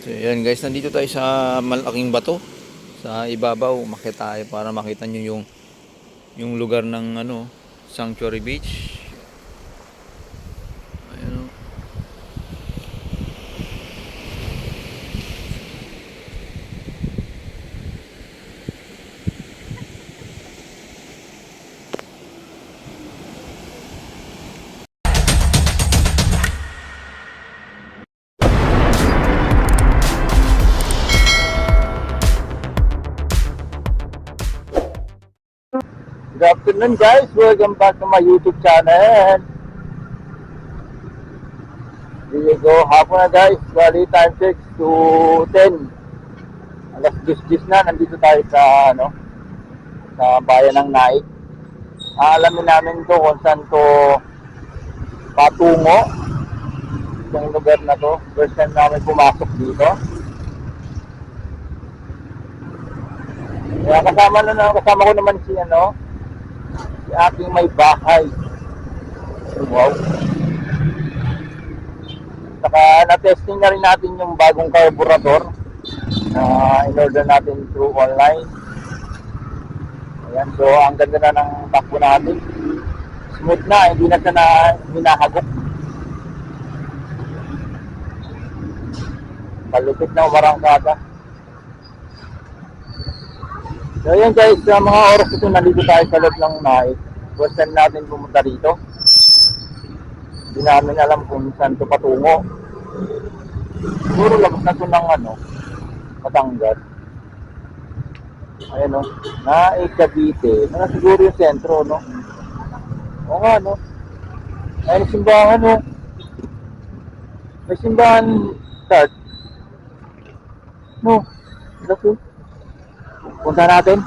So yan guys, nandito tayo sa malaking bato. Sa ibabaw, umakyat tayo para makita nyo yung lugar ng ano, Sanctuary Beach. Ayan o. Good afternoon guys, welcome back to my YouTube channel. Here you go, hapon na guys, bali time check to 10. Alas 10 na, nandito tayo sa sa bayan ng Naik. Aalamin namin to kung saan to patungo, itong lugar na to. First time namin pumasok dito. Kaya kasama ko naman si ating may bahay. Wow. Saka na-testing na rin natin yung bagong carburetor na in-order natin through online. Ayan, so ang ganda na ng takbo natin. Smooth na, hindi na siya hinahagok. Malupit na umarangkada. So ayan guys, sa mga oras ito nandito tayo sa loob ng Naik. First time natin pumunta dito. Hindi namin alam kung saan ito patungo. Siguro labas na ito ng Batangas. Ayan o, Naik, Cavite. Na siguro yung sentro, no? Oo nga, no? Ayan yung simbahan, no? May simbahan start. No? Ito. Punta natin.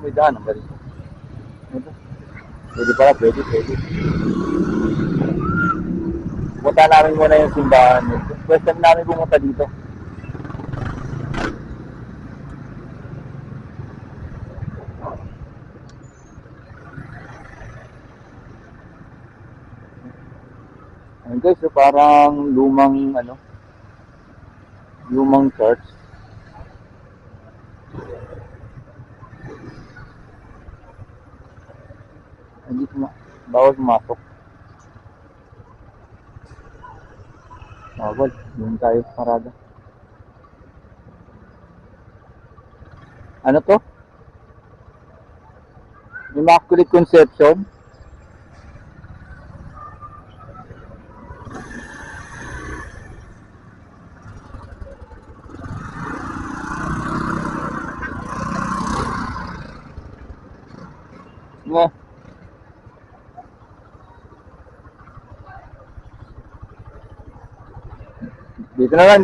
May daan ang ganito. Ito. Pwede pala, pwede. Punta namin muna yung simbahan. First time namin pumunta dito. Ayan guys, so parang lumang church. Hindi bawal pumasok. Bawal, doon tayo parada. Ano to? Immaculate Conception. Nga. Dito na lang.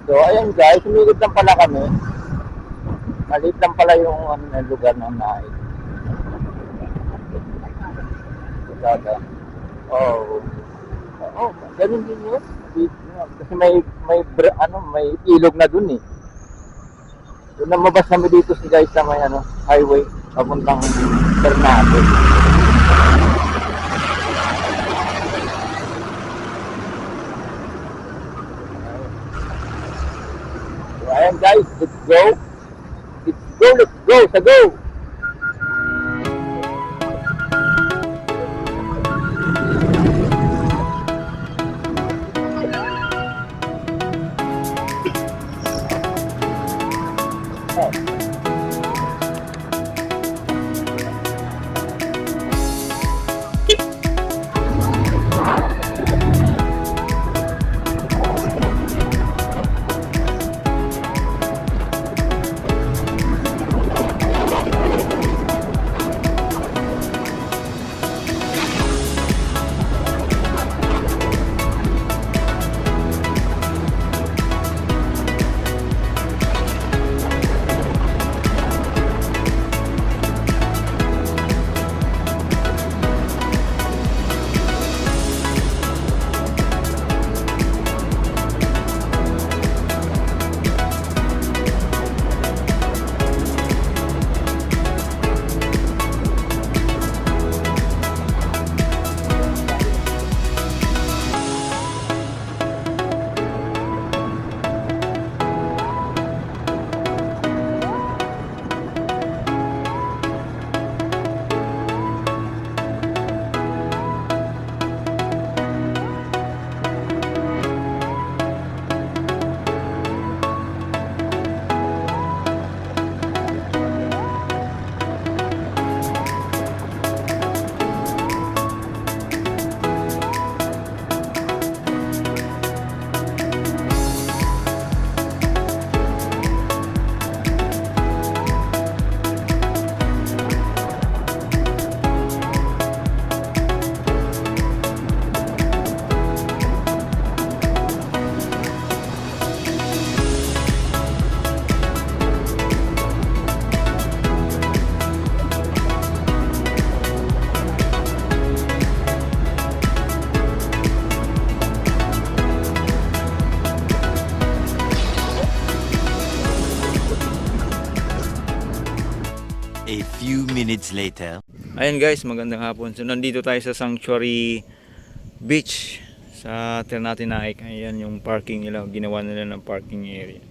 So ayan guys, sumigod lang pala kami. Maliit lang pala yung lugar ng Naik. Oh. Oh, ganun din yun. Kasi may ilog na dun eh. Doon namabas kami dito si guys sa may highway papuntang Bernardo. So, ayan guys, let's go. Sa go! hours later. Ayan guys, magandang hapon. So nandito tayo sa Sanctuary Beach sa Ternate Naik. Ayan yung parking nila, ginawa nila ng parking area.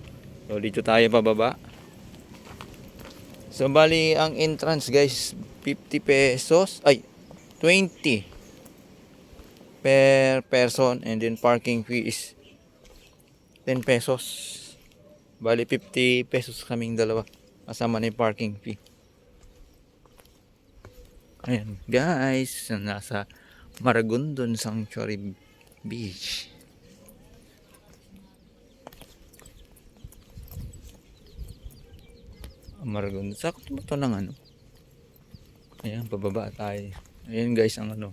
So dito tayo pababa. So bali ang entrance guys 50 pesos, ay 20 per person, and then parking fee is 10 pesos. Bali 50 pesos kaming dalawa kasama na yung parking fee. Ayan guys, nasa Maragondon Sanctuary Beach. Maragondon, sakto ba ito ng ano? Ayan, pababa tayo. Ayan guys ang ano,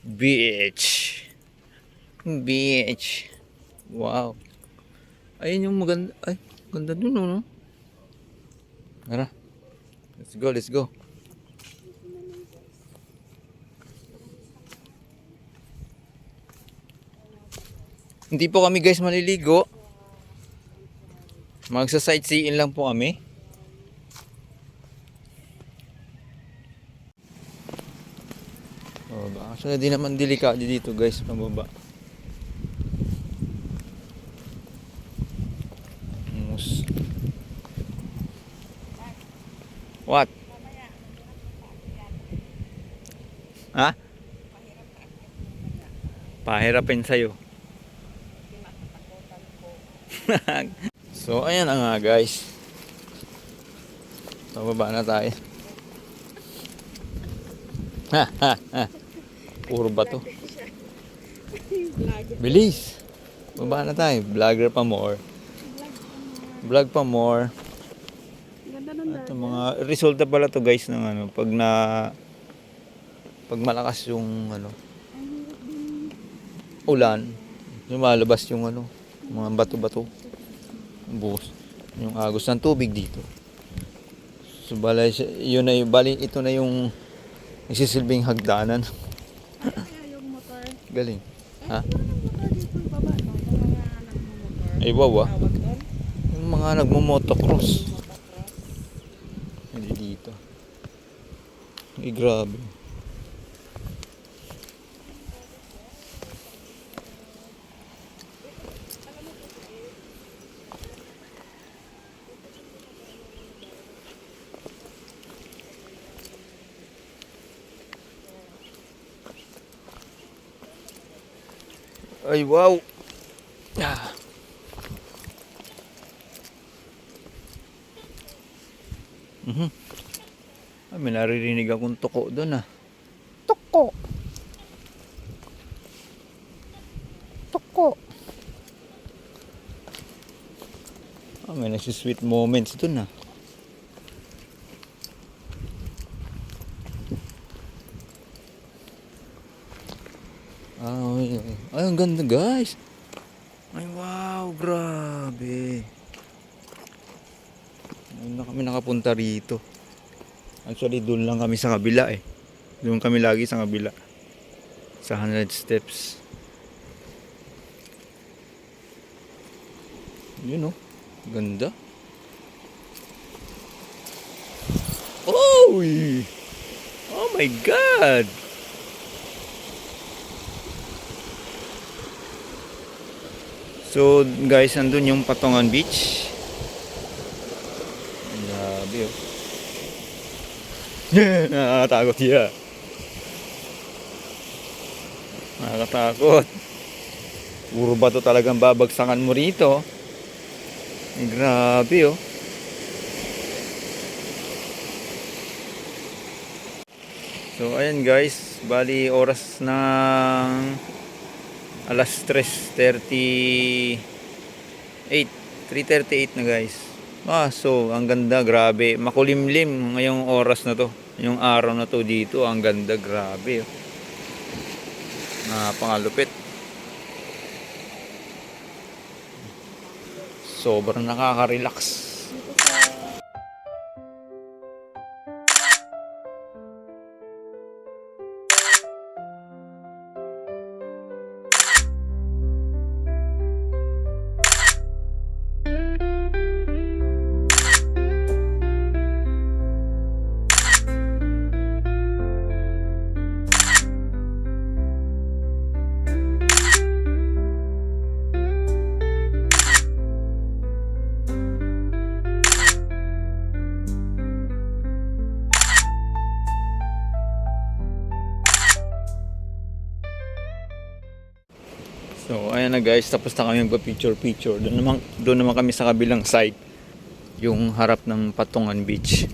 beach. Beach. Wow. Ayun yung maganda. Ay, ganda dun no. Tara. Let's go, let's go. Hindi po kami guys maliligo. Magsa-sightseeing lang po kami. Oh, actually di naman delikado dito guys, pababa. What? Ha? Pahirapin sa'yo. So ayan na nga guys. Pababa na tayo. Puro bato. Bilis. Baba na tayo. Vlogger pa more. Vlog pa more. Ito mga resulta pala to guys ng ano, pag malakas yung ano ulan, lumalabas yung ano, mga bato-bato. Buhos yung agos ng tubig dito. So balay yun na yung bali, ito na yung nagsisilbing hagdanan. Yung motor. Galing. Ha? Motor dito baba, no? Yung mga nagmumotor. Ay wow ah. Tawag doon. Yung mga nagmo-motocross. Hindi dito. Ay grabe. Ay wow. Ah. Ah, may naririnig akong tuko doon ah. Tuko. Tuko. Ah, may nasi-sweet moments doon ah. Ay, ang ganda guys. Ay wow, grabe. Ayun na kami nakapunta rito. Actually doon lang kami sa kabila eh. Doon kami lagi sa kabila. Sa 100 steps. Yun oh. Ganda. Oh! Oh my God! So guys, andun yung Patongan Beach. Grabe oh. Nakakatakot siya. Nakakatakot. Puro bato talagang babagsakan mo rito. Grabe oh. So ayan guys, bali oras ng alas 3:38 na guys. So ang ganda, grabe, makulimlim ngayong oras na to, yung araw na to dito, ang ganda, grabe oh. Napakalupit, sobrang nakaka-relax. So, ayan na guys, tapos na kami magpa-picture-picture. Doon naman kami sa kabilang side, yung harap ng Patungan Beach.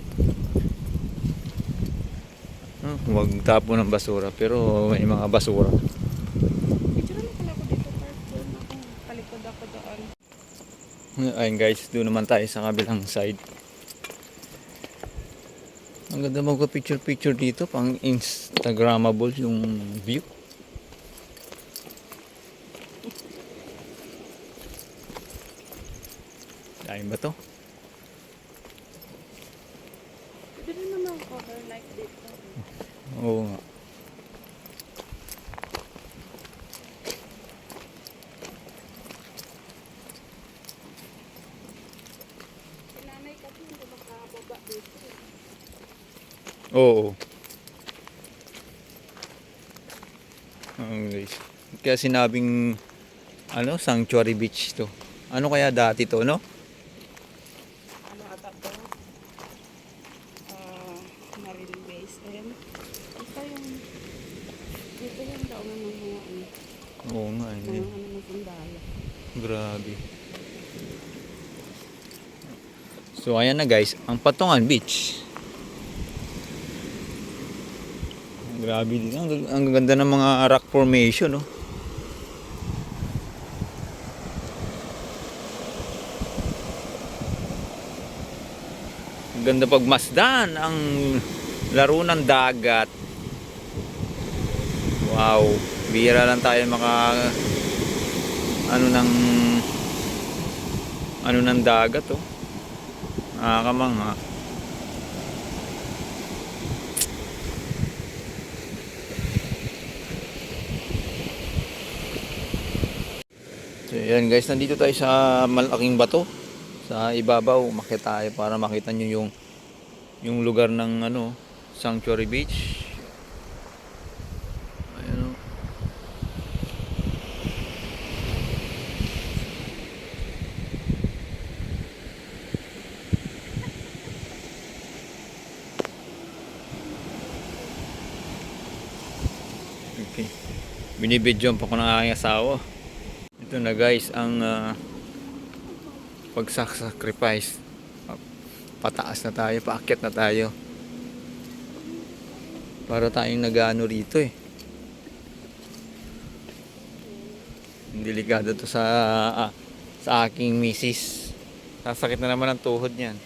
Huwag tapo ng basura, pero may mga basura. Picture naman pala ako dito, Park. Doon ako, talikod ako doon. Ayun guys, doon naman tayo sa kabilang side. Ang ganda magpa-picture-picture dito, pang Instagramable yung view. Dahil ba to? Pwede rin naman cover like dito. Oo nga. Kinanay kasi hindi makababa dito. Oo. Guys. Kaya sinabing Sanctuary Beach to. Ano kaya dati to, no? Ano ata to? Marine base. Ayan. Dito yung daungan ng mga ano. Oo nga, Mga ano ng sundalo. grabe. So ayan na guys, ang Patungan Beach. Grabe din. Ang ganda ng mga rock formation, no? Ang ganda pagmasdan ang laro ng dagat. Wow, bihira lang tayo ano ng dagat, oh. Nakakamangha. So yan guys, nandito tayo sa malaking bato. Sa ibabaw, umakyat tayo para makita nyo yung lugar ng Sanctuary Beach. Ayun, oh. Okay. Binibidyoan pa ko ng aking asawa. Ito na guys ang pagsasacrifice. Pataas na tayo, paakyat na tayo. Para tayong nag-ano rito eh. Delikado to sa aking misis. Sasakit na naman ang tuhod niyan.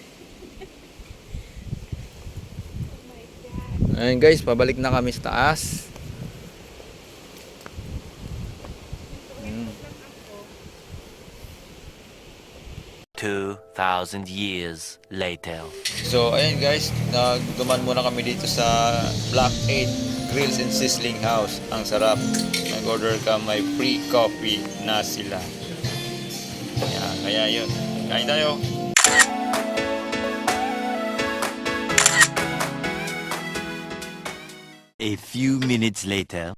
Ayun guys, pabalik na kami sa taas. 2,000 years later. So ayun guys, nagduman muna kami dito sa Black 8 Grills and Sizzling House. Ang sarap. Nag-order ka, may free coffee na sila. Kaya yun. Kain tayo. A few minutes later.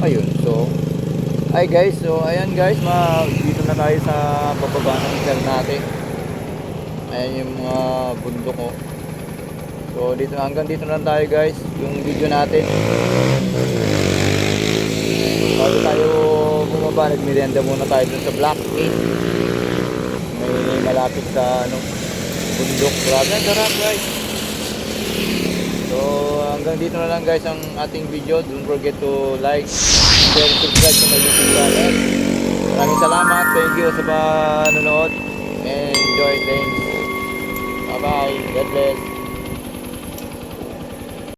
Ayun, so hi guys, so ayan guys, dito na tayo sa bababa ng hotel natin. Ayan yung mga bundok ko. So dito, hanggang dito na lang tayo guys, yung video natin. Bago tayo bumaba, nagmerienda muna tayo dun sa Black 8. May malapit sa bundok. Grabe, ang sarap guys. So hanggang dito na lang guys ang ating video. Don't forget to like, share, subscribe sa YouTube channel. Maraming salamat. Thank you sa panonood. And enjoy. Thanks. Bye bye. God bless.